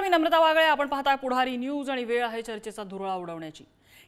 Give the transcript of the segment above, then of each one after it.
नमस्कार, मी नम्रता वागळे. आपण पाहताय पुढारी न्यूज आणि वेळ आहे चर्चेचा धुरळा उडवण्याची.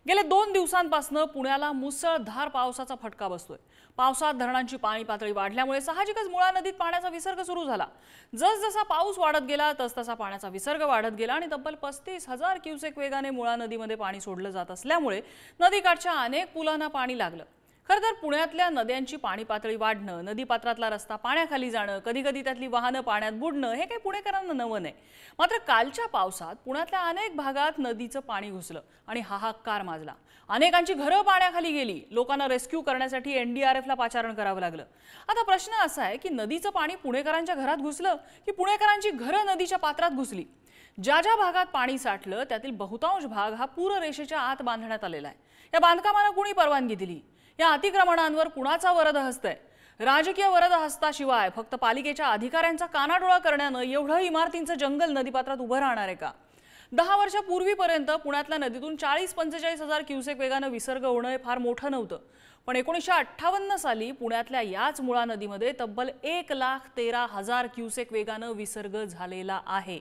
गेले 2 दिवसांपासून पुण्याला मुसळधार पावसाचा फटका बसतोय. पावसात धरणांची पाणी पातळी वाढल्यामुळे साहजिकच मुळा नदीत पाण्याचा विसर्ग सुरू झाला. जसजसा पाऊस वाढत गेला तसतसा पाण्याचा विसर्ग वाढत गेला आणि तब्बल 35,000 क्युसेक वेगाने मुळा नदीमध्ये पाणी सोडलं जात असल्यामुळे नदीकाठच्या अनेक पुलांना पाणी लागलं. खरं तर पुण्यातल्या नद्यांची पाणी पातळी वाढणं, नदीपात्रातला रस्ता पाण्याखाली जाणं, कधी-कधी त्यातली वाहनं पाण्यात बुडणं हे काही पुणेकरांना नवं नाही. मात्र कालच्या पावसात पुण्यातल्या अनेक भागात नदीचं पाणी घुसलं आणि हाहाकार माजला. अनेकांची घरं पाण्याखाली गेली. लोकांना रेस्क्यू करण्यासाठी एनडीआरएफला पाचारण करावं लागलं. आता प्रश्न असा आहे की नदीचं पाणी पुणेकरांच्या घरात घुसलं की पुणेकरांची घरं नदीच्या पात्रात घुसली? ज्या ज्या भागात पाणी साठलं त्यातील बहुतांश भाग हा पूररेषेच्या आत बांधण्यात आलेला आहे. या बांधकामाला कुणी परवानगी दिली? या अतिक्रमणांवर कुणाचा वरदहस्त आहे? राजकीय वरदहस्ताशिवाय फक्त पालिकेच्या अधिकाऱ्यांचा कानाडोळा करण्यानं एवढं इमारतींचं जंगल नदीपात्रात उभं राहणार आहे का? 10 वर्षापूर्वीपर्यंत पुण्यातल्या नदीतून 40-45 हजार क्युसेक वेगानं विसर्ग होणं हे फार मोठं नव्हतं. पण 1958 साली पुण्यातल्या याच मुळा नदीमध्ये तब्बल 1,13,000 क्युसेक वेगानं विसर्ग झालेला आहे.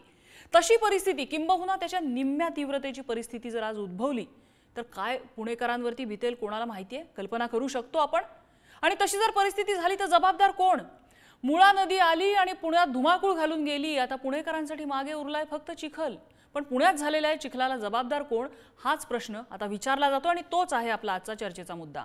तशी परिस्थिती किंबहुना त्याच्या निम्म्या तीव्रतेची परिस्थिती जर आज उद्भवली तर काय पुणेकरांवरती बितेल कोणाला माहिती आहे? कल्पना करू शकतो आपण? आणि तशी जर परिस्थिती झाली तर जबाबदार कोण? मुळा नदी आली आणि पुण्यात धुमाकूळ घालून गेली. आता पुणेकरांसाठी मागे उरलाय फक्त चिखल. पण पुण्यात झालेल्या चिखलाला जबाबदार कोण हाच प्रश्न आता विचारला जातो आणि तोच आहे आपला आजचा चर्चेचा मुद्दा.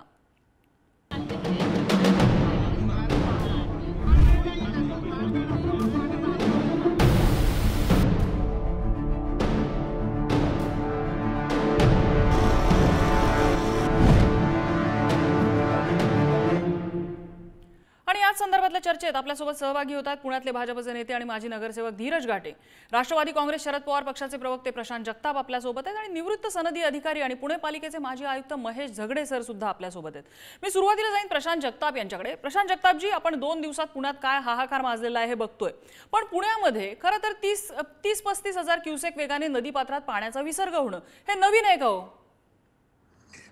आणि याच संदर्भातल्या चर्चेत आपल्यासोबत सहभागी होतात पुण्यातले भाजपचे नेते आणि माजी नगरसेवक धीरज घाटे, राष्ट्रवादी काँग्रेस शरद पवार पक्षाचे प्रवक्ते प्रशांत जगताप आपल्यासोबत आहेत आणि निवृत्त सनदी अधिकारी आणि पुणे पालिकेचे माजी आयुक्त महेश झगडे सर सुद्धा आपल्यासोबत आहेत. मी सुरुवातीला जाईन प्रशांत जगताप यांच्याकडे. प्रशांत जगतापजी, आपण 2 दिवसात पुण्यात काय हाहाकार माजलेला आहे हे बघतोय. पण पुण्यामध्ये खरं तर 30-35 हजार क्युसेक वेगाने नदीपात्रात पाण्याचा विसर्ग होणं हे नवीन आहे का हो?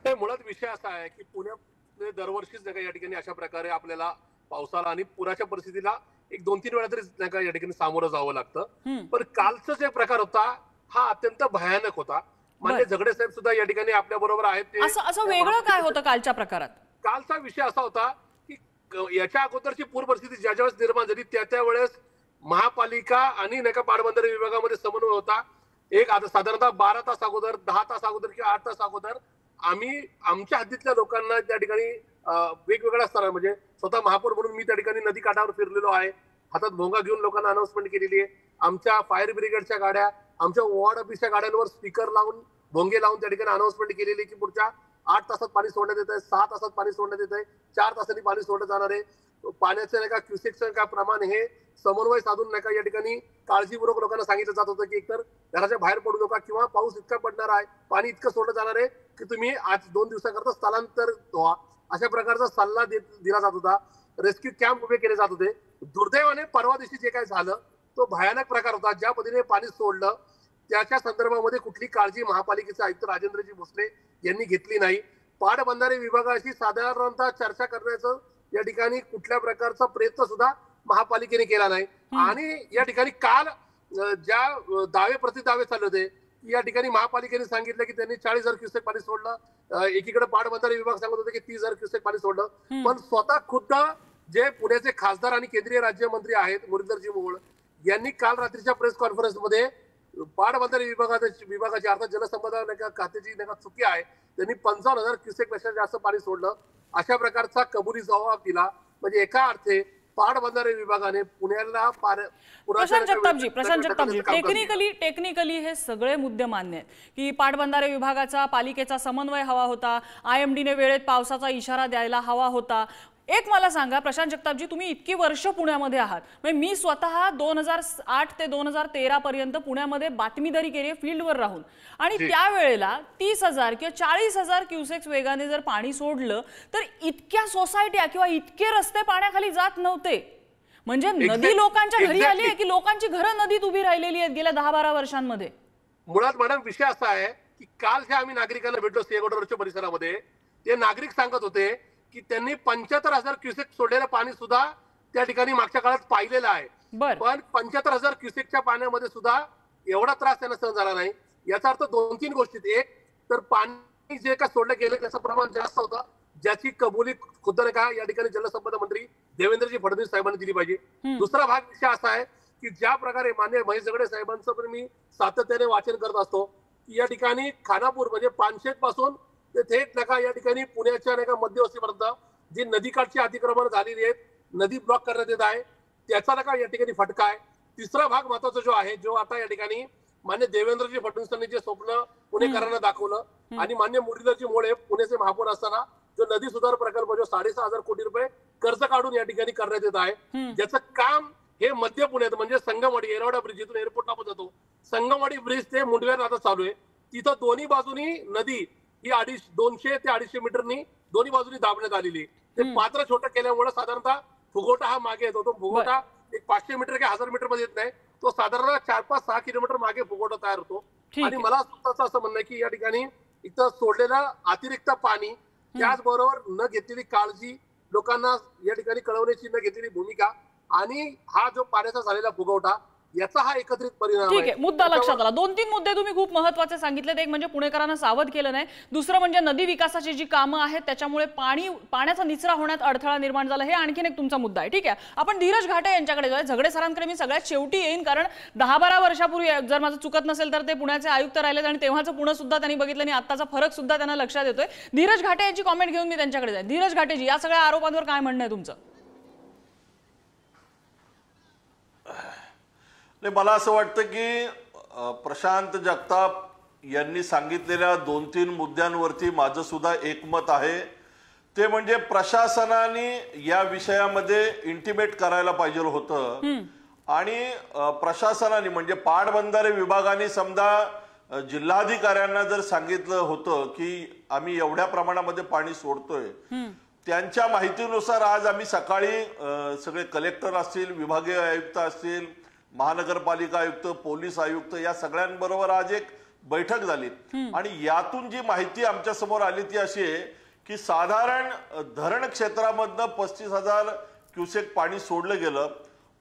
मुळात विषय असा आहे की पुण्यात दरवर्षीच या ठिकाणी अशा प्रकारे आपल्याला पावसाला आणि पुराच्या परिस्थितीला 1-2-3 वेळा तरी या ठिकाणी सामोरं जावं लागतं. पण कालचा जे प्रकार होता हा अत्यंत भयानक होता. म्हणजे झगडे साहेब सुद्धा या ठिकाणी आपल्या बरोबर आहेत. असं वेगळं काय होतं कालच्या प्रकारात? कालचा विषय असा होता की याच्या अगोदरची पूर परिस्थिती ज्या ज्यावेळेस निर्माण झाली त्या वेळेस महापालिका आणि पाटबंधारे विभागामध्ये समन्वय होता. एक आता साधारणतः 12 तास अगोदर, 10 तास अगोदर किंवा 8 तास अगोदर आम्ही आमच्या हद्दीतल्या लोकांना त्या ठिकाणी वेगवेगळ्या स्तरावर, म्हणजे स्वतः महापौर म्हणून मी त्या ठिकाणी नदी काठावर फिरलेलो आहे. हातात भोंगा घेऊन लोकांना अनाउन्समेंट केलेली आहे. आमच्या फायर ब्रिगेडच्या गाड्या, आमच्या वॉर्ड ऑफिसच्या गाड्यांवर स्पीकर लावून भोंगे लावून त्या ठिकाणी अनाउन्समेंट केलेली आहे की पुढच्या 8 तासात पाणी सोडण्यात येत आहे, 6 तासात पाणी सोडण्यात येत आहे, 4 तासांनी पाणी सोडलं जाणार आहे. पाण्याचं क्युसेकचं प्रमाण हे समन्वय साधून या ठिकाणी काळजीपूर्वक लोकांना सांगितलं जात होतं की एकतर घराच्या बाहेर पडू नका किंवा पाऊस इतका पडणार आहे, पाणी इतकं सोडलं जाणार आहे की तुम्ही आज 2 दिवसाकरता स्थलांतर व्हा, अशा प्रकारचा सल्ला दिला जात होता. रेस्क्यू कॅम्प उभे केले जात होते. दुर्दैवाने परवा दिवशी जे काय झालं तो भयानक प्रकार होता. ज्या पद्धतीने पाणी सोडलं त्याच्या संदर्भामध्ये कुठली काळजी महापालिकेचे आयुक्त राजेंद्रजी भोसले यांनी घेतली नाही. पाटबंधारे विभागाशी साधारणतः चर्चा करण्याचं या ठिकाणी कुठल्या प्रकारचा प्रयत्न सुद्धा महापालिकेने केला नाही. आणि या ठिकाणी काल ज्या दावे प्रतिदावे चालू होते या ठिकाणी महापालिकेने सांगितलं की त्यांनी 40,000 क्युसेक पाणी सोडलं. एकीकडे पाटबंधारे विभाग सांगत होते की 30,000 क्युसेक पाणी सोडलं. पण स्वतः खुद्द जे पुण्याचे खासदार आणि केंद्रीय राज्यमंत्री आहेत मुरलीधरजी मोहोळ यांनी काल रात्रीच्या प्रेस कॉन्फरन्समध्ये पाटबंधारे विभागाची अर्थात जलसंपदा खात्याची चुकी आहे, त्यांनी 55,000 क्युसेक पेक्षा जास्त पाणी सोडलं अशा प्रकारचा कबुली जबाब दिला. म्हणजे एका अर्थे पाटबंधारे विभागाने पुण्याला प्रशांत जगतापजी टेक्निकली हे सगळे मुद्दे मान्य आहेत की पाटबंधारे विभागाचा पालिकेचा समन्वय हवा होता, IMDने वेळेत पावसाचा इशारा द्यायला हवा होता. एक मला सांगा प्रशांत जगतापजी, तुम्ही इतकी वर्ष पुण्यामध्ये आहात, म्हणजे मी स्वतः 2008 ते 2013 पर्यंत पुण्यामध्ये बातमीदारी केली फील्डवर राहून, आणि त्यावेळेला 30,000 किंवा 40,000 क्युसेक्स वेगाने जर पाणी सोडलं तर इतक्या सोसायट्या किंवा इतके रस्ते पाण्याखाली जात नव्हते. म्हणजे नदी लोकांच्या घरी आली आहे की लोकांची घरं नदीत उभी राहिलेली आहेत गेल्या 10-12 वर्षांमध्ये? मुळात मॅडम विषय असा आहे की काल जे आम्ही नागरिकांना भेटलो सिंहगड परिसरामध्ये, ते नागरिक सांगत होते की त्यांनी 75,000 क्युसेक सोडलेलं पाणी सुद्धा त्या ठिकाणी मागच्या काळात पाहिलेलं आहे. पण 75,000 क्युसेकच्या पाण्यामध्ये सुद्धा एवढा त्रास त्यांना सहन झाला नाही. याचा अर्थ 2-3 गोष्टीत. एक तर पाणी जे का सोडलं गेलं त्याचं प्रमाण जास्त होतं, ज्याची कबुली खुद्द नाही का या ठिकाणी जलसंपदा मंत्री देवेंद्रजी फडणवीस साहेबांनी दिली पाहिजे. दुसरा भाग विषय असा आहे की ज्या प्रकारे माननीय महेश झगडे साहेबांचं पण मी सातत्याने वाचन करत असतो की या ठिकाणी खानापूर म्हणजे पानशेत पासून ते थेट नका या ठिकाणी पुण्याच्या नाही का मध्यवस्तीपर्यंत जी नदीकाठची अतिक्रमण झालेली आहेत, नदी ब्लॉक करण्यात येत आहे, त्याचा नका या ठिकाणी फटका आहे. तिसरा भाग महत्वाचा जो आहे, जो आता या ठिकाणी मान्य देवेंद्रजी फडणवीसांनी जे स्वप्न पुणेकरांना दाखवलं आणि मान्य मुरलीधरजी मोळे पुण्याचे महापौर असताना जो नदी सुधार प्रकल्प जो 6,500 कोटी रुपये कर्ज काढून या ठिकाणी करण्यात येत आहे, ज्याचं काम हे मध्य पुण्यात म्हणजे संगमवाडी एरवडा ब्रिज इथून एअरपोर्टला पण जातो, संगमवाडी ब्रिज ते मुंडव्यात आता चालू आहे. तिथं दोन्ही बाजूनी नदी ही 200 ते 250 मीटरनी दोन्ही बाजूनी दाबण्यात आलेली. ते पात्र छोटं केल्यामुळे साधारणतः फुगोटा हा मागे येतो. तो फुगोटा एक 500 मीटर किंवा 1000 मीटर मध्ये येत नाही, तो साधारण 4-5-6 किलोमीटर मागे फुगोटा तयार होतो. आणि मला स्वतःचं असं म्हणणं आहे की या ठिकाणी इथं सोडलेलं अतिरिक्त पाणी, त्याचबरोबर न घेतलेली काळजी, लोकांना या ठिकाणी कळवण्याची न घेतलेली भूमिका आणि हा जो पाण्याचा झालेला फुगवटा याचा हा एकत्रित परिणाम आहे. ठीक आहे, मुद्दा लक्षात आला. 2-3 मुद्दे तुम्ही खूप महत्त्वाचे सांगितलेत. एक म्हणजे पुणेकरांना सावध केलं नाही, दुसरं म्हणजे नदी विकासाची जी कामं आहेत त्याच्यामुळे पाण्याचा निचरा होण्यात अडथळा निर्माण झाला, हे आणखीन एक तुमचा मुद्दा आहे. ठीक आहे, आपण धीरज घाटे यांच्याकडे जाऊया. झगडे सरांकडे मी सगळ्यात शेवटी येईन, कारण 10-12 वर्षापूर्वी जर माझं चुकत नसेल तर ते पुण्याचे आयुक्त राहिलेत आणि तेव्हाचं पुणे सुद्धा त्यांनी बघितलं आणि आत्ताचा फरक सुद्धा त्यांना लक्षात येतोय. धीरज घाटे यांची कॉमेंट घेऊन मी त्यांच्याकडे जाईन. धीरज घाटेजी, या सगळ्या आरोपांवर काय म्हणणं आहे तुमचं? मला असं वाटतं की प्रशांत जगताप यांनी सांगितलेल्या 2-3 मुद्द्यांवरती माझं सुद्धा एकमत आहे. ते म्हणजे प्रशासनाने या विषयामध्ये इंटिमेट करायला पाहिजे होतं आणि प्रशासनाने म्हणजे पाटबंधारे विभागाने समजा जिल्हाधिकाऱ्यांना जर सांगितलं होतं की आम्ही एवढ्या प्रमाणामध्ये पाणी सोडतोय, त्यांच्या माहितीनुसार आज आम्ही सकाळी सगळे कलेक्टर असतील, विभागीय आयुक्त असतील, महानगरपालिका आयुक्त, पोलीस आयुक्त या सगळ्यांबरोबर आज एक बैठक झाली आणि यातून जी माहिती आमच्या समोर आली ती अशी आहे की साधारण धरण क्षेत्रामधनं 35,000 क्युसेक पाणी सोडलं गेलं,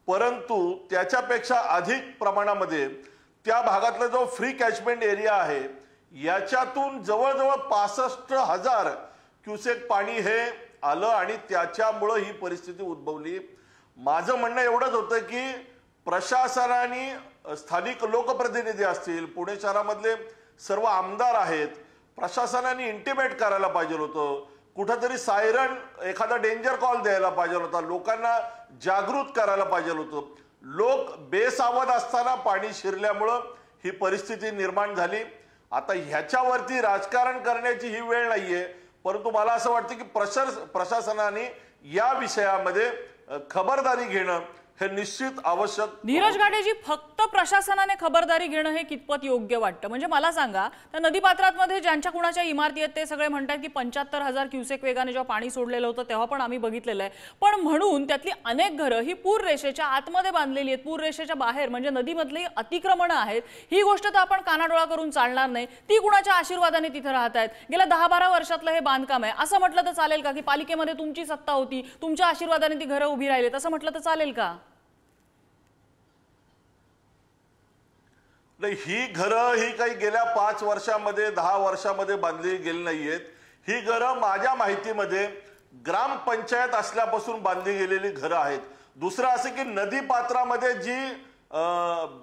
परंतु त्याच्यापेक्षा अधिक प्रमाणामध्ये त्या भागातला जो फ्री कॅचमेंट एरिया आहे याच्यातून जवळजवळ 65,000 क्युसेक पाणी हे आलं आणि त्याच्यामुळं ही परिस्थिती उद्भवली. माझं म्हणणं एवढंच होतं की प्रशासनाने, स्थानिक लोकप्रतिनिधी असतील, पुणे शहरामधले सर्व आमदार आहेत, प्रशासनाने इंटिमेट करायला पाहिजे होतं, कुठंतरी सायरन एखादा डेंजर कॉल द्यायला पाहिजे होता, लोकांना जागृत करायला पाहिजे होतं. लोक बेसावध असताना पाणी शिरल्यामुळं ही परिस्थिती निर्माण झाली. आता ह्याच्यावरती राजकारण करण्याची ही वेळ नाहीये, परंतु मला असं वाटतं की प्रशासनाने या विषयामध्ये खबरदारी घेणं हे निश्चित आवश्यक. धीरज घाटेजी, फक्त प्रशासनाने खबरदारी घेणं हे कितपत योग्य वाटतं? म्हणजे मला सांगा, त्या नदीपात्रामध्ये ज्यांच्या कुणाच्या इमारती आहेत ते सगळे म्हणतात की 75,000 क्युसेक वेगाने जेव्हा पाणी सोडलेलं होतं तेव्हा पण आम्ही बघितलेलं आहे, पण म्हणून त्यातली अनेक घरं ही पूर रेषेच्या आतमध्ये बांधलेली आहेत, पूर रेषेच्या बाहेर म्हणजे नदीमधली अतिक्रमणं आहेत. ही गोष्ट तर आपण कानाडोळा करून चालणार नाही. ती कुणाच्या आशीर्वादाने तिथे राहत आहेत? गेल्या 10-12 वर्षातलं हे बांधकाम आहे असं म्हटलं तर चालेल का? की पालिकेमध्ये तुमची सत्ता होती, तुमच्या आशीर्वादाने ती घरं उभी राहिलीत असं म्हटलं तर चालेल का? नाही, ही घरं ही काही गेल्या 5 वर्षामध्ये 10 वर्षामध्ये बांधली गेली नाहीयेत. ही घरं माझ्या माहितीमध्ये ग्रामपंचायत असल्यापासून बांधली गेलेली घरं आहेत. दुसरं असं की नदी पात्रामध्ये जी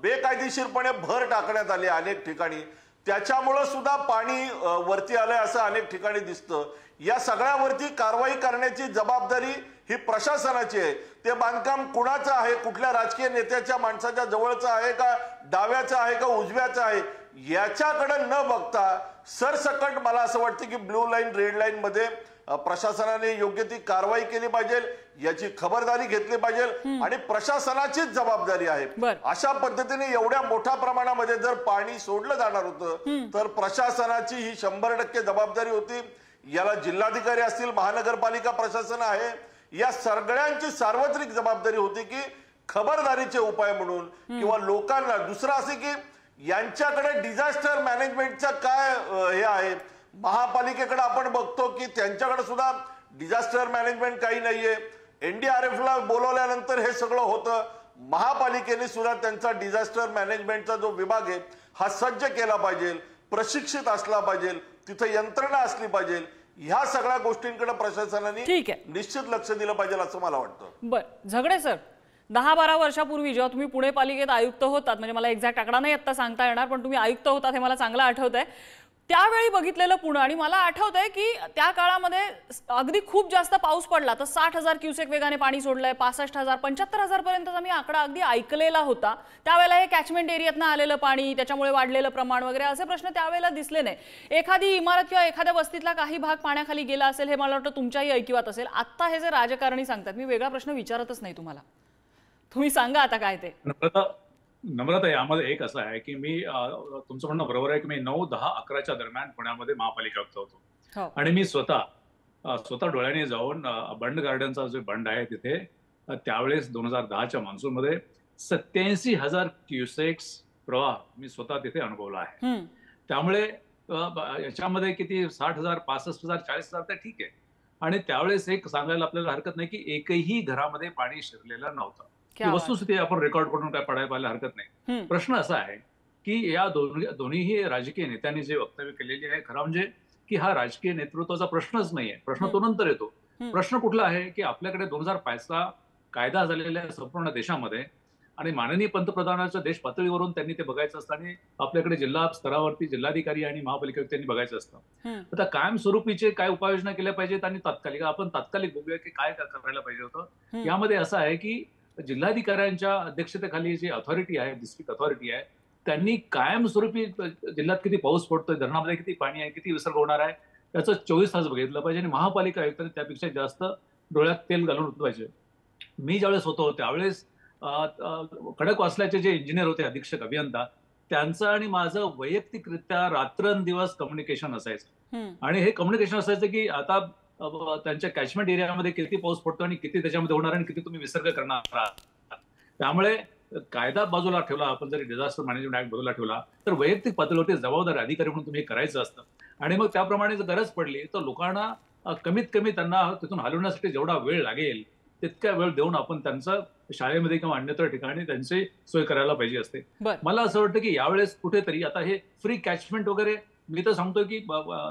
बेकायदेशीरपणे भर टाकण्यात आली अनेक ठिकाणी, त्याच्यामुळं सुद्धा पाणी वरती आलंय असं अनेक ठिकाणी दिसतं. या सगळ्यावरती कारवाई करण्याची जबाबदारी ही प्रशासनाची आहे. ते बांधकाम कुणाचं आहे, कुठल्या राजकीय नेत्याच्या माणसाच्या जवळचं आहे का, डाव्याचं आहे का उजव्याचं आहे, याच्याकडे न बघता सरसकट मला असं वाटतं की ब्लू लाईन रेड लाईन मध्ये प्रशासनाने योग्य ती कारवाई केली पाहिजे, याची खबरदारी घेतली पाहिजे आणि प्रशासनाचीच जबाबदारी आहे. अशा पद्धतीने एवढ्या मोठ्या प्रमाणामध्ये जर पाणी सोडलं जाणार होतं तर प्रशासनाची ही 100% जबाबदारी होती. याला जिल्हाधिकारी असतील, महानगरपालिका प्रशासन आहे, या सगळ्यांची सार्वत्रिक जबाबदारी होती की खबरदारीचे उपाय म्हणून किंवा लोकांना. दुसरं असे की यांच्याकडे डिझास्टर मॅनेजमेंटचा काय हे आहे, महापालिकेकडे आपण बघतो की त्यांच्याकडे सुद्धा डिझास्टर मॅनेजमेंट काही नाहीये. NDRF ला बोलवल्यानंतर हे सगळं होतं महापालिकेने सुद्धा त्यांचा डिझास्टर मॅनेजमेंटचा जो विभाग आहे हा सज्ज केला पाहिजे, प्रशिक्षित असला पाहिजे, तिथे यंत्रणा असली पाहिजे. ह्या सगळ्या गोष्टींकडे प्रशासनाने निश्चित लक्ष दिलं पाहिजे असं मला वाटतं. बरं, झगडे सर, 10-12 वर्षापूर्वी जेव्हा तुम्ही पुणे पालिकेत आयुक्त होतात, म्हणजे मला एक्झॅक्ट आकडा नाही आता सांगता येणार, पण तुम्ही आयुक्त होतात हे मला चांगलं आठवत आहे, त्यावेळी बघितलेलं पुणे. आणि मला आठवत आहे की त्या काळामध्ये अगदी खूप जास्त पाऊस पडला तर 60,000 क्युसेक वेगाने पाणी सोडलंय, 65,000 75,000 पर्यंतचा मी आकडा अगदी ऐकलेला होता. त्यावेळेला हे कॅचमेंट एरियातनं आलेलं पाणी, त्याच्यामुळे वाढलेलं प्रमाण वगैरे असे प्रश्न त्यावेळेला दिसले नाही. एखादी इमारत किंवा एखाद्या वस्तीतला काही भाग पाण्याखाली गेला असेल हे मला वाटतं तुमच्याही ऐकिवात असेल. आता हे जे राजकारणी सांगतात, मी वेगळा प्रश्न विचारतच नाही तुम्हाला, तुम्ही सांगा आता काय ते. नम्रता, यामध्ये एक असं आहे की मी तुमचं म्हणणं बरोबर आहे की मी 9, 10, 11च्या दरम्यान पुण्यामध्ये महापालिका आयुक्त होतो. आणि मी स्वतः डोळ्याने जाऊन बंड गार्डनचा जो बंड आहे तिथे त्यावेळेस 2010च्या मान्सूनमध्ये 87,000 क्युसेक्स प्रवाह मी स्वतः तिथे अनुभवला आहे. त्यामुळे याच्यामध्ये किती 60,000, 65,000, 40,000 तर ठीक आहे. आणि त्यावेळेस एक सांगायला आपल्याला हरकत नाही की एकही घरामध्ये पाणी शिरलेलं नव्हतं. वस्तुस्थिती आपण रेकॉर्ड करून काय पाहायला हरकत नाही. प्रश्न असा आहे की या दोन्हीही राजकीय नेत्यांनी जे वक्तव्य केलेले आहे, खरं म्हणजे की हा राजकीय नेतृत्वाचा प्रश्नच नाहीये. प्रश्न तो नंतर येतो. प्रश्न कुठला आहे की आपल्याकडे 2005चा कायदा झालेला आहे संपूर्ण देशामध्ये, आणि माननीय पंतप्रधानांच्या देश पातळीवरून त्यांनी ते बघायचं असतं, आणि आपल्याकडे जिल्हा स्तरावरती जिल्हाधिकारी आणि महापालिका आयुक्तांनी बघायचं असतं. आता कायमस्वरूपीचे काय उपाययोजना केल्या पाहिजेत आणि तात्कालिक बघूया की काय करायला पाहिजे होतं. यामध्ये असं आहे की जिल्हाधिकाऱ्यांच्या अध्यक्षतेखाली जी अथॉरिटी आहे, डिस्ट्रिक्ट अथॉरिटी आहे, त्यांनी कायमस्वरूपी जिल्ह्यात किती पाऊस पडतोय, धरणामध्ये किती पाणी आहे, किती विसर्ग होणार आहे याचं 24 तास बघितलं पाहिजे. आणि महापालिका आयुक्तांनी त्यापेक्षा जास्त डोळ्यात तेल घालून होतं पाहिजे. मी ज्यावेळेस होतो त्यावेळेस खडकवासल्याचे जे इंजिनियर होते, अधीक्षक अभियंता, त्यांचं आणि माझं वैयक्तिकरित्या रात्रंदिवस कम्युनिकेशन असायचं. आणि हे कम्युनिकेशन असायचं की आता त्यांच्या कॅचमेंट एरियामध्ये किती पाऊस पडतो आणि किती त्याच्यामध्ये होणार आणि किती तुम्ही विसर्ग करणार आहात. त्यामुळे कायदा बाजूला ठेवला, आपण जरी डिझास्टर मॅनेजमेंट ऍक्ट बाजूला ठेवला तर वैयक्तिक पातळीवरती जबाबदार अधिकारी म्हणून तुम्ही हे करायचं असतं. आणि मग त्याप्रमाणे जर गरज पडली तर लोकांना कमीत कमी त्यांना तिथून हलवण्यासाठी जेवढा वेळ लागेल तितका वेळ देऊन आपण त्यांचं शाळेमध्ये किंवा अन्यत्र ठिकाणी त्यांची सोय करायला पाहिजे असते. मला असं वाटतं की यावेळेस कुठेतरी आता हे फ्री कॅचमेंट वगैरे, मी तर सांगतो की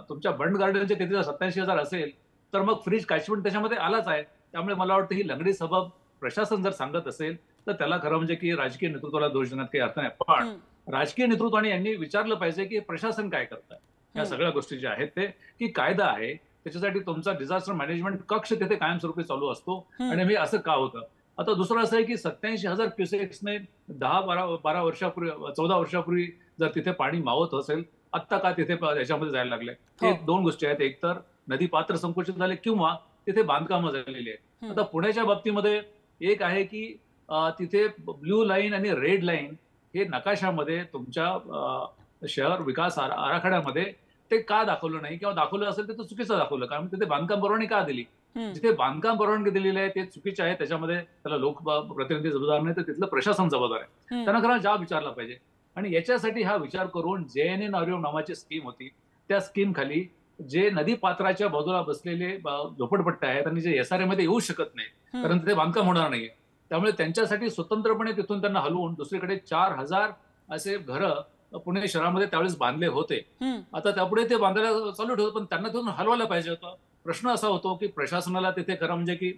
तुमच्या बंड गार्डनचे किती 87,000 असेल तर मग फ्री कॅचमेंट त्याच्यामध्ये आलाच आहे. त्यामुळे मला वाटतं ही लंगडी सबब प्रशासन जर सांगत असेल तर त्याला खरं म्हणजे की राजकीय नेतृत्वाला दोष देण्यात काही अर्थ नाही. पण राजकीय नेतृत्वाने यांनी विचारलं पाहिजे की प्रशासन काय करतंय या सगळ्या गोष्टी ज्या आहेत ते, की कायदा आहे त्याच्यासाठी तुमचा डिझास्टर मॅनेजमेंट कक्ष तिथे कायमस्वरूपी चालू असतो. आणि हे असं का होतं. आता दुसरं असं आहे की 87,000 क्युसेक्सने 10-12 वर्षापूर्वी 14 वर्षापूर्वी जर तिथे पाणी मावत असेल, आत्ता का तिथे याच्यामध्ये जायला लागले. हे 2 गोष्टी आहेत. एक तर नदी पात्र संकुचित झाले किंवा तिथे बांधकामं झालेली आहेत. आता पुण्याच्या बाबतीमध्ये एक आहे की तिथे ब्ल्यू लाईन आणि रेड लाईन हे नकाशामध्ये तुमच्या शहर विकास आराखड्यामध्ये ते का दाखवलं नाही, किंवा दाखवलं असेल तर चुकीचं दाखवलं, कारण तिथे बांधकाम परवानगी का दिली. जिथे बांधकाम परवानगी दिलेली आहे ते चुकीचे आहे, त्याच्यामध्ये त्याला लोकप्रतिनिधी जबाबदार नाही तर तिथलं प्रशासन जबाबदार आहे. त्यांना खरं जाब विचारला पाहिजे. आणि याच्यासाठी हा विचार करून JNNREGA नावाची स्कीम होती, त्या स्कीम खाली जे नदी पात्राच्या बाजूला बसलेले झोपडपट्टे आहेत आणि जे SRA मध्ये येऊ शकत नाही कारण तिथे बांधकाम होणार नाहीये, त्यामुळे त्यांच्यासाठी स्वतंत्रपणे तिथून त्यांना हलवून दुसरीकडे 4,000 असे घरं पुणे शहरामध्ये त्यावेळेस बांधले होते. आता त्यापुढे ते बांधायला चालू ठेवतो, पण त्यांना तिथून हलवायला पाहिजे होतं. प्रश्न असा होतो की प्रशासनाला तिथे खरं म्हणजे की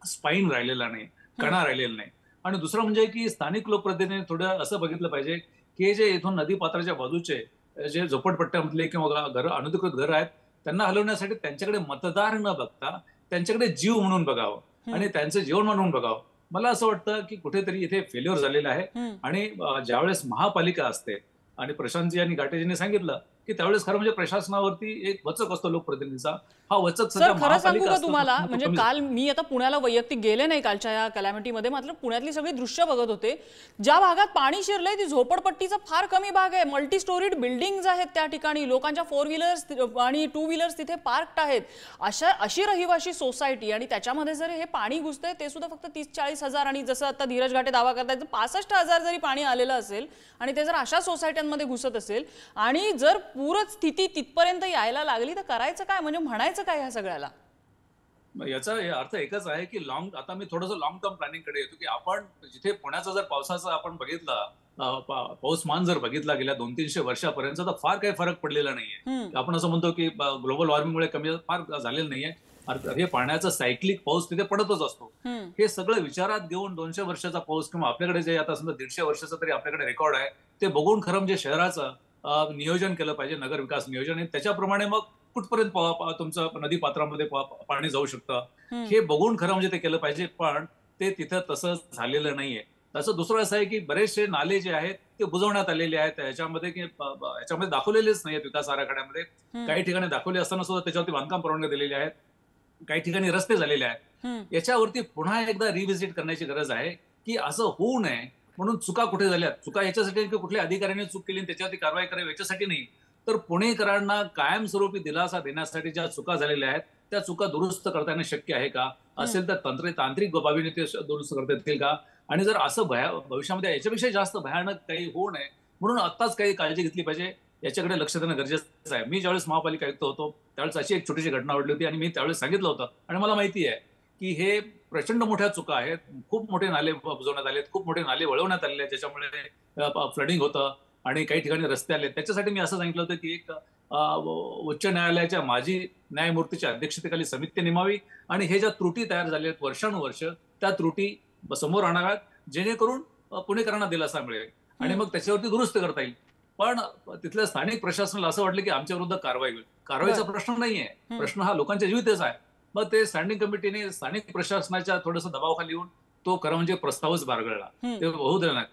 स्पाईन राहिलेला नाही, कणा राहिलेला नाही. आणि दुसरं म्हणजे की स्थानिक लोकप्रतिनिधींनी थोडं असं बघितलं पाहिजे की जे इथून नदी पात्राच्या बाजूचे जे झोपडपट्ट्यामधले किंवा घरं अनधिकृत घरं आहेत त्यांना हलवण्यासाठी त्यांच्याकडे मतदार न बघता त्यांच्याकडे जीव म्हणून बघावं आणि त्यांचं जीवन म्हणून बघावं. मला असं वाटतं की कुठेतरी इथे फेल्युअर झालेलं आहे. आणि ज्यावेळेस महापालिका असते आणि प्रशांतजी आणि घाटेजींनी सांगितलं की त्यावेळेस खरं म्हणजे प्रशासनावरती एक वचक असतो लोकप्रतिनिधींचा. हा वचक सर खरं सांगू का तुम्हाला, म्हणजे काल मी आता पुण्याला वैयक्तिक गेले नाही कालच्या या कॅलॅमिटीमध्ये, मात्र पुण्यातली सगळी दृश्य बघत होते. ज्या भागात पाणी शिरलंय ती झोपडपट्टीचा फार कमी भाग आहे. मल्टी स्टोरीड बिल्डिंग्स आहेत त्या ठिकाणी, लोकांच्या 4 व्हीलर्स आणि 2 व्हीलर्स तिथे पार्क्ड आहेत. अशी रहिवाशी सोसायटी आणि त्याच्यामध्ये जर हे पाणी घुसतंय ते सुद्धा फक्त 30-40 हजार, आणि जसं आता धीरज घाटे दावा करतायत 65,000 जरी पाणी आलेलं असेल आणि ते जर अशा सोसायट्यांमध्ये घुसत असेल आणि जर पूरच स्थिती तिथपर्यंत यायला लागली तर करायचं काय, म्हणजे म्हणायचं काय ह्या सगळ्याला. याचा अर्थ एकच आहे की आता मी थोडंसं लॉंग टर्म प्लॅनिंग कडे येतो की आपण जिथे पुण्याचा जर पावसाचा आपण बघितला पाऊसमान जर बघितला गेल्या 200-300 वर्षापर्यंत तर फार काही फरक पडलेला नाहीये. आपण असं म्हणतो की ग्लोबल वॉर्मिंगमुळे कमी फार झालेलं नाहीये. हे पाण्याचा सायक्लिक पाऊस तिथे पडतच असतो. हे सगळं विचारात घेऊन 200 वर्षाचा पाऊस किंवा आपल्याकडे जे आता समजा 150 वर्षाचा तरी आपल्याकडे रेकॉर्ड आहे ते बघून खरं म्हणजे शहराचं नियोजन केलं पाहिजे, नगर विकास नियोजन. त्याच्याप्रमाणे मग कुठपर्यंत तुमचं नदी पात्रामध्ये पाणी जाऊ शकतं हे बघून खरं म्हणजे ते केलं पाहिजे. पण ते तिथं तसं झालेलं नाहीये. तसं दुसरं असं आहे की बरेचसे नाले जे आहेत ते बुजवण्यात आलेले आहेत. याच्यामध्ये दाखवलेलेच नाहीत विकास आराखड्यामध्ये. काही ठिकाणी दाखवले असताना सुद्धा त्याच्यावरती बांधकाम परवानग्या दिलेले आहेत. काही ठिकाणी रस्ते झालेले आहेत. याच्यावरती पुन्हा एकदा रिव्हिजिट करण्याची गरज आहे की असं होऊ नये म्हणून चुका कुठे झाल्या. चुका याच्यासाठी की कुठल्या अधिकाऱ्याने चूक केली त्याच्यावरती कारवाई करावी याच्यासाठी नाही, तर पुणेकरांना कायमस्वरूपी दिलासा देण्यासाठी ज्या चुका झालेल्या आहेत त्या चुका दुरुस्त करता येणं शक्य आहे का? असेल तर तांत्रिक बाबीने ते दुरुस्त करता येतील का? आणि जर असं भविष्यामध्ये याच्यापेक्षा जास्त भयानक काही होऊ नये म्हणून आत्ताच काही काळजी घेतली पाहिजे, याच्याकडे लक्ष देणं गरजेचं आहे. मी ज्यावेळेस महापालिका आयुक्त होतो त्यावेळेस अशी एक छोटीशी घटना घडली होती आणि मी त्यावेळेस सांगितलं होतं आणि मला माहिती आहे की हे प्रचंड मोठ्या चुका आहेत. खूप मोठे नाले बुजवण्यात आले, खूप मोठे नाले वळवण्यात आलेले आहेत ज्याच्यामुळे फ्लडिंग होतं आणि काही ठिकाणी रस्ते आले. त्याच्यासाठी मी असं सांगितलं होतं की एक उच्च न्यायालयाच्या माजी न्यायमूर्तीच्या अध्यक्षतेखाली समिती नेमावी आणि हे ज्या त्रुटी तयार झाल्या आहेत वर्षानुवर्ष त्या त्रुटी समोर आणाव्यात जेणेकरून पुणेकरांना दिलासा मिळेल आणि मग त्याच्यावरती दुरुस्त करता येईल. पण तिथल्या स्थानिक प्रशासनाला असं वाटलं की आमच्या विरुद्ध कारवाई होईल. कारवाईचा प्रश्न नाहीये, प्रश्न हा लोकांच्या जीवितच आहे. मग ते स्टँडिंग कमिटीने स्थानिक प्रशासनाच्या थोडंसं दबावाखाली येऊन तो खरं म्हणजे प्रस्तावच बारगळला. ते होऊ दिला नाही.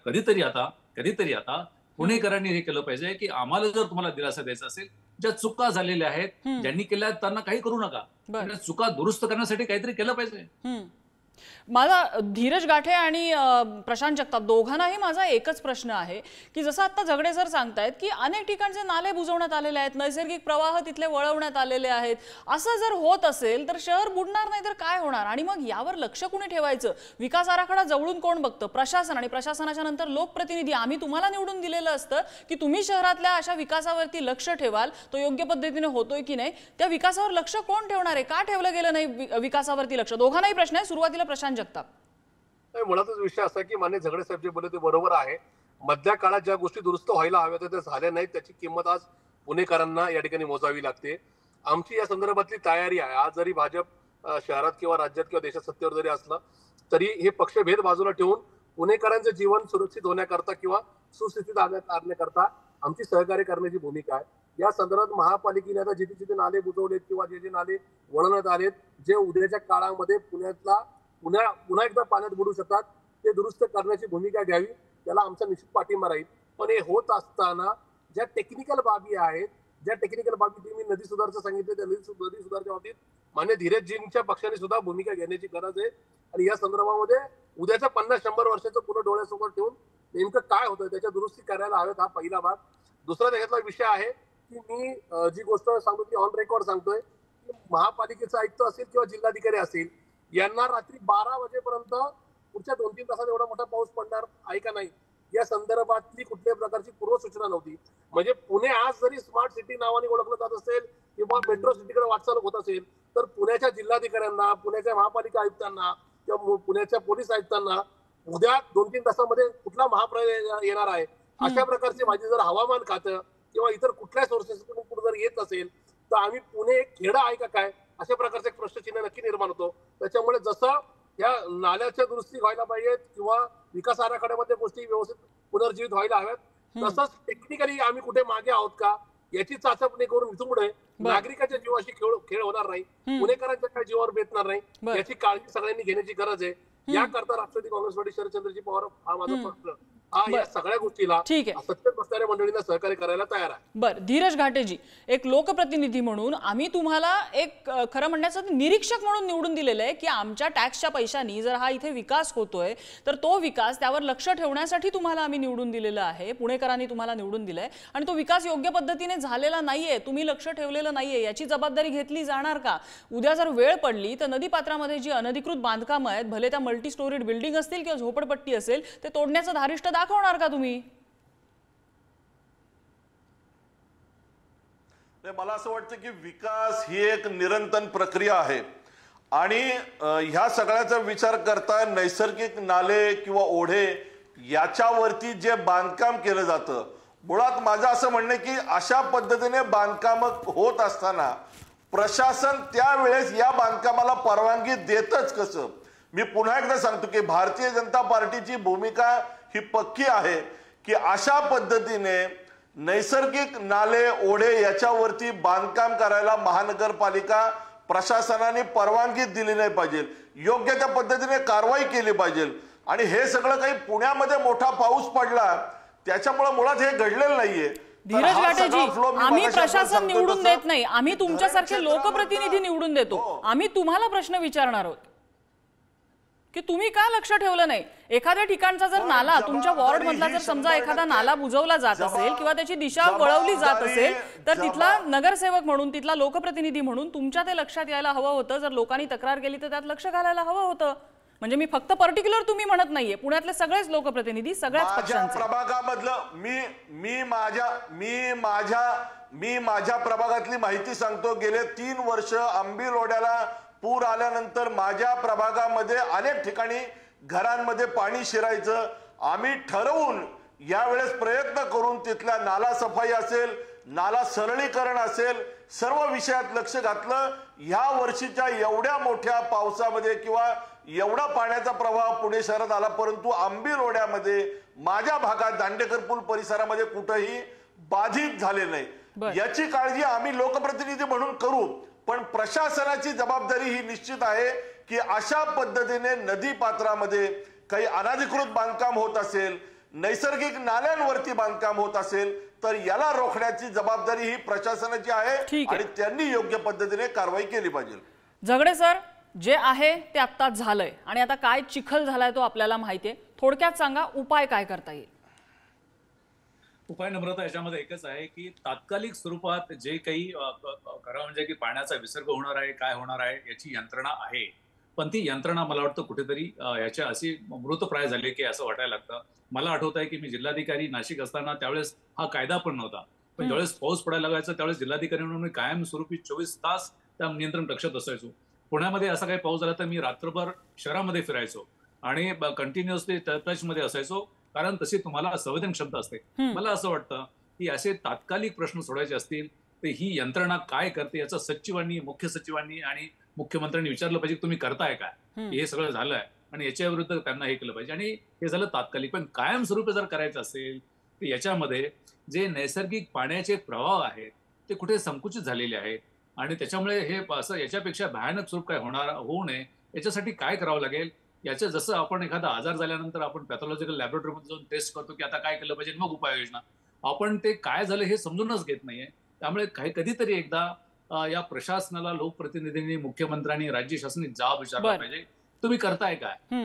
कधीतरी आता पुणेकरांनी हे केलं पाहिजे की आम्हाला जर तुम्हाला दिलासा द्यायचा असेल, ज्या चुका झालेल्या आहेत ज्यांनी केल्या त्यांना काही करू नका, चुका दुरुस्त करण्यासाठी काहीतरी केलं पाहिजे. माझा धीरज गाठे आणि प्रशांत जगताप दोघांनाही माझा एकच प्रश्न आहे की जसं आता झगडे सर सांगतायत की अनेक ठिकाणचे नाले बुजवण्यात आलेले आहेत, नैसर्गिक प्रवाह तिथले वळवण्यात आलेले आहेत. असं जर होत असेल तर शहर बुडणार नाही तर काय होणार? आणि मग यावर लक्ष कुणी ठेवायचं? विकास आराखडा जवळून कोण बघतं? प्रशासन. आणि प्रशासनाच्या नंतर लोकप्रतिनिधी. आम्ही तुम्हाला निवडून दिलेलं असतं की तुम्ही शहरातल्या अशा विकासावरती लक्ष ठेवाल, तो योग्य पद्धतीने होतोय की नाही. त्या विकासावर लक्ष कोण ठेवणार आहे? का ठेवलं गेलं नाही विकासावरती लक्ष? दोघांनाही प्रश्न आहे. सुरुवातीला प्रशांत जगताप. मुळातच विषय असा की मान्य झगडे साहेब जे बोलले ते बरोबर आहे. मधल्या काळात ज्या गोष्टी दुरुस्त व्हायला हव्या त्या झाल्या नाहीत, त्याची किंमत आज पुणेकरांना या ठिकाणी मोजावी लागते. आमची या संदर्भातली तयारी आहे. आज जरी भाजप शहरात किंवा राज्यात किंवा देशात सत्तेवर जरी असलं तरी हे पक्षभेद बाजूला ठेवून पुणेकरांचं जीवन सुरक्षित होण्याकरता किंवा सुस्थितीत आणण्याकरता आमची सहकार्य करण्याची भूमिका आहे. या संदर्भात महापालिकेने आता जिथे जिथे नाले बुजवलेत किंवा जे जे नाले वळवण्यात आलेत, जे उद्याच्या काळामध्ये पुन्हा एकदा पाण्यात बुडू शकतात, ते दुरुस्त करण्याची भूमिका घ्यावी. त्याला आमचा निश्चित पाठिंबा राहील. पण हे होत असताना ज्या टेक्निकल बाबी आहेत, ज्या टेक्निकल बाबी मी नदी सुधारचं सांगितलं, त्या नदी सुधारच्या बाबतीत मान्य धीरजजींच्या पक्षाने सुद्धा भूमिका घेण्याची गरज आहे. आणि या संदर्भामध्ये उद्याच्या 50-100 वर्षाचं पुढे डोळ्यासमोर ठेवून नेमकं काय होतं त्याच्या दुरुस्ती करायला हव्यात. हा पहिला भाग. दुसरा त्याच्यातला विषय आहे की मी जी गोष्ट सांगतो ती ऑन रेकॉर्ड सांगतोय की महापालिकेचा आयुक्त असेल किंवा जिल्हाधिकारी असेल यांना रात्री 12 वाजेपर्यंत पुढच्या 2-3 तासात एवढा मोठा पाऊस पडणार आहे का नाही या संदर्भातली कुठल्याही प्रकारची पूर्वसूचना नव्हती. म्हणजे पुणे आज जरी स्मार्ट सिटी नावाने ओळखलं जात असेल किंवा मेट्रो सिटीकडे वाटचाल होत असेल तर पुण्याच्या जिल्हाधिकाऱ्यांना, पुण्याच्या महापालिका आयुक्तांना किंवा पुण्याच्या पोलीस आयुक्तांना उद्या 2-3 तासामध्ये कुठला महाप्रलय येणार आहे अशा प्रकारची माझी जर हवामान खातं किंवा इतर कुठल्या सोर्सेसकडून जर येत असेल तर आम्ही पुणे एक खेडं आहे का काय अशा प्रकारचं एक प्रश्नचिन्ह नक्की निर्माण होतो. त्याच्यामुळे जसं या नाल्याच्या दुरुस्ती व्हायला पाहिजेत किंवा विकास आराखड्यामध्ये गोष्टी व्यवस्थित पुनर्जीवित व्हायला हव्यात, तसंच टेक्निकली आम्ही कुठे मागे आहोत का याची चाचपणी करून इथून पुढे नागरिकाच्या जीवाशी खेळ होणार नाही, पुणेकरांच्या काय जीवावर बेतणार नाही याची काळजी सगळ्यांनी घेण्याची गरज आहे. याकरता राष्ट्रवादी काँग्रेस पार्टी शरदचंद्रजी पवार हा माझा प्रश्न या सगळ्या गोष्टीला सत्तेत बसणाऱ्या मंडळींना सहकार्य करायला तयार आहे. बरं, धीरज घाटेजी, एक लोकप्रतिनिधी म्हणून आम्ही तुम्हाला एक खरं म्हणण्याचं निरीक्षक म्हणून निवडून दिलेलं आहे की आमच्या टॅक्सच्या पैशांनी जर हा इथे विकास होतोय तर तो विकास त्यावर लक्ष ठेवण्यासाठी तुम्हाला आम्ही निवडून दिलेलं आहे, पुणेकरांनी तुम्हाला निवडून दिलंय आणि तो विकास योग्य पद्धतीने झालेला नाहीये, तुम्ही लक्ष ठेवलेलं नाहीये, याची जबाबदारी घेतली जाणार का? उद्या जर वेळ पडली तर नदीपात्रामध्ये जी अनधिकृत बांधकामं आहेत, भले त्या मल्टी स्टोरीड बिल्डिंग असतील किंवा झोपडपट्टी असेल, ते तोडण्याचं धारिष्ट दाखवणार का तुम्ही? मला असं वाटतं की विकास ही एक निरंतर प्रक्रिया आहे. आणि ह्या सगळ्याचा विचार करता नैसर्गिक नाले किंवा ओढे याच्यावरती जे बांधकाम केलं जातं, मुळात माझं असं म्हणणं आहे की अशा पद्धतीने बांधकाम होत असताना प्रशासन त्यावेळेस या बांधकामाला परवानगी देतच कसं? मी पुन्हा एकदा सांगतो की भारतीय जनता पार्टीची भूमिका ही पक्की आहे की अशा पद्धतीने नैसर्गिक नाले ओढे याच्यावरती बांधकाम करायला महानगरपालिका प्रशासनाने परवानगी दिली नाही पाहिजे, योग्य त्या पद्धतीने कारवाई केली पाहिजे. आणि हे सगळं काही पुण्यामध्ये मोठा पाऊस पडला त्याच्यामुळे मुळात हे घडलेलं नाहीये. धीरज लाटेजी, आम्ही प्रशासन निवडून देत नाही, आम्ही तुमच्यासारखे लोकप्रतिनिधी निवडून देतो. आम्ही तुम्हाला प्रश्न विचारणार आहोत की तुम्ही का लक्ष ठेवलं नाही? एखाद्या ठिकाणचा जर नाला तुमच्या वॉर्ड मधला जर समजा एखादा नाला बुजवला जात असेल किंवा त्याची दिशा वळवली जात असेल तर तिथला नगरसेवक म्हणून, तिथला लोकप्रतिनिधी म्हणून तुमच्या ते लक्षात यायला हवं होतं. जर लोकांनी तक्रार केली तर त्यात लक्ष घालायला हवं होतं. म्हणजे मी फक्त पर्टिक्युलर तुम्ही म्हणत नाहीये, पुण्यातले सगळेच लोकप्रतिनिधी सगळ्याच पक्षांचे. प्रभागामधलं मी माझ्या प्रभागातली माहिती सांगतो. गेले 3 वर्ष आंबीलोड्याला पूर आल्यानंतर माझ्या प्रभागामध्ये अनेक ठिकाणी घरांमध्ये पाणी शिरायचं. आम्ही ठरवून यावेळेस प्रयत्न करून तिथल्या नाला सफाई असेल, नाला सरळीकरण असेल, सर्व विषयात लक्ष घातलं. ह्या वर्षीच्या एवढ्या मोठ्या पावसामध्ये किंवा एवढा पाण्याचा प्रवाह पुणे शहरात आला, परंतु आंबीलोड्यामध्ये माझ्या भागात दांडेकर पूल परिसरामध्ये कुठेही बाधित झाले नाही. याची काळजी आम्ही लोकप्रतिनिधी म्हणून करू, पण प्रशासनाची जबाबदारी ही निश्चित आहे की अशा पद्धतीने नदी पात्रामध्ये काही अनधिकृत बांधकाम होत असेल, नैसर्गिक नाल्यांवरती बांधकाम होत असेल तर याला रोखण्याची जबाबदारी ही प्रशासनाची आहे आणि त्यांनी योग्य पद्धतीने कारवाई केली पाहिजे. झगडे सर, जे आहे ते आत्ताच झालंय आणि आता काय चिखल झालाय तो आपल्याला माहितीये. थोडक्यात सांगा, उपाय काय करता येईल? उपाय नम्रता याच्यामध्ये एकच आहे की तात्कालिक स्वरूपात जे काही खरं म्हणजे की पाण्याचा विसर्ग होणार आहे, काय होणार आहे याची यंत्रणा आहे, पण ती यंत्रणा मला वाटतं कुठेतरी याच्या अशी मृतप्राय झाली की असं वाटायला लागतं. मला आठवत आहे की मी जिल्हाधिकारी नाशिक असताना त्यावेळेस हा कायदा पण नव्हता, पण ज्यावेळेस पाऊस पडायला लागायचा त्यावेळेस जिल्हाधिकारी म्हणून मी कायमस्वरूपी 24 तास त्या नियंत्रण कक्षात असायचो. पुण्यामध्ये असा काही पाऊस झाला तर मी रात्रभर शहरामध्ये फिरायचो आणि कंटिन्युअसली टच मध्ये असायचो, कारण तशी तुम्हाला संवेदन क्षमता असते. मला असं वाटतं की असे तात्कालिक प्रश्न सोडायचे असतील तर ही यंत्रणा काय करते याचा सचिवांनी, मुख्य सचिवांनी आणि मुख्यमंत्र्यांनी विचारलं पाहिजे तुम्ही करताय काय. हे सगळं झालंय आणि याच्या विरुद्ध त्यांना हे केलं पाहिजे आणि हे झालं तात्कालिक. पण कायमस्वरूपी जर करायचं असेल तर याच्यामध्ये जे नैसर्गिक पाण्याचे प्रवाह आहेत ते कुठे संकुचित झालेले आहेत आणि त्याच्यामुळे हे असं याच्यापेक्षा भयानक स्वरूप काय होऊ नये याच्यासाठी काय करावं लागेल. याचं जसं आपण एखादा आजार झाल्यानंतर आपण पॅथॉलॉजिकल लॅबोरेटरीमध्ये जाऊन टेस्ट करतो की आता काय केलं पाहिजे मग उपाययोजना, आपण ते काय झालं हे समजूनच घेत नाहीये. त्यामुळे कधीतरी एकदा या प्रशासनाला, लोकप्रतिनिधींनी, मुख्यमंत्र्यांनी, राज्य शासनाने जाब विचारला पाहिजे, तुम्ही करताय काय?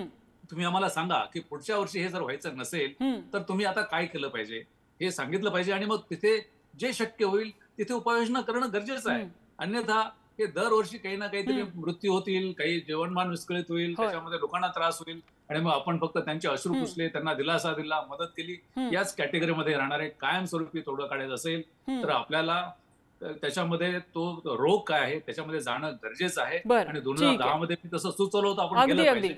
तुम्ही आम्हाला सांगा की पुढच्या वर्षी हे जर व्हायचं नसेल तर तुम्ही आता काय केलं पाहिजे हे सांगितलं पाहिजे आणि मग तिथे जे शक्य होईल तिथे उपाययोजना करणं गरजेचं आहे. अन्यथा हे दरवर्षी काही ना काहीतरी मृत्यू होतील, काही जीवनमान विस्कळीत होईल, त्याच्यामध्ये लोकांना त्रास होईल आणि मग आपण फक्त त्यांचे अश्रू पुसले, त्यांना दिलासा दिला, मदत केली याच कॅटेगरीमध्ये राहणार आहे. कायमस्वरूपी तोडगा काढायचं असेल तर आपल्याला त्याच्यामध्ये तो रोग काय आहे त्याच्यामध्ये जाणं गरजेचं आहे आणि 2010 मध्ये तसं सुचवलं होतं, आपण केलं पाहिजे.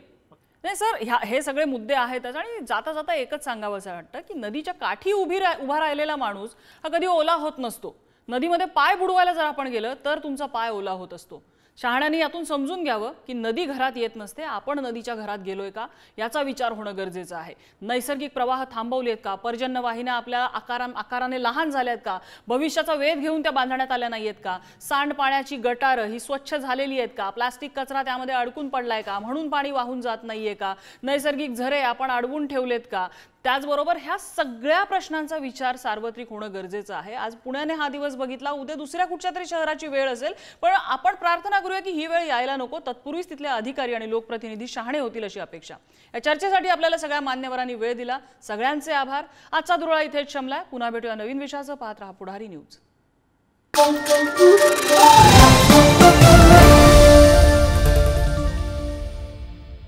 नाही सर, हे सगळे मुद्दे आहेतच आणि जाता जाता एकच सांगावंसं वाटतं की नदीच्या काठी उभा राहिलेला माणूस हा कधी ओला होत नसतो. नदीमध्ये पाय बुडवायला जर आपण गेलं तर तुमचा पाय ओला होत असतो. शहाण्यांनी यातून समजून घ्यावं की नदी घरात येत नसते, आपण नदीच्या घरात गेलोय का याचा विचार होणं गरजेचं आहे. नैसर्गिक प्रवाह थांबवलेत का? पर्जन्य वाहिन्या आपल्या आकाराने लहान झाल्यात का? भविष्याचा वेध घेऊन त्या बांधण्यात आल्या नाहीयेत का? सांडपाण्याची गटारं ही स्वच्छ झालेली आहेत का? प्लास्टिक कचरा त्यामध्ये अडकून पडलाय का म्हणून पाणी वाहून जात नाहीये का? नैसर्गिक झरे आपण अडवून ठेवलेत का? त्याचबरोबर ह्या सगळ्या प्रश्नांचा विचार सार्वत्रिक होणं गरजेचं आहे. आज पुण्याने हा दिवस बघितला, उद्या दुसऱ्या कुठच्या तरी शहराची वेळ असेल, पण आपण प्रार्थना करूया की ही वेळ यायला नको. तत्पूर्वीच तिथले अधिकारी आणि लोकप्रतिनिधी शहाणे होतील अशी अपेक्षा. या चर्चेसाठी आपल्याला सगळ्या मान्यवरांनी वेळ दिला, सगळ्यांचे आभार. आजचा दुराळा इथेच शमलाय. पुन्हा भेटूया नवीन विषयाचं. पाहत रहा पुढारी न्यूज.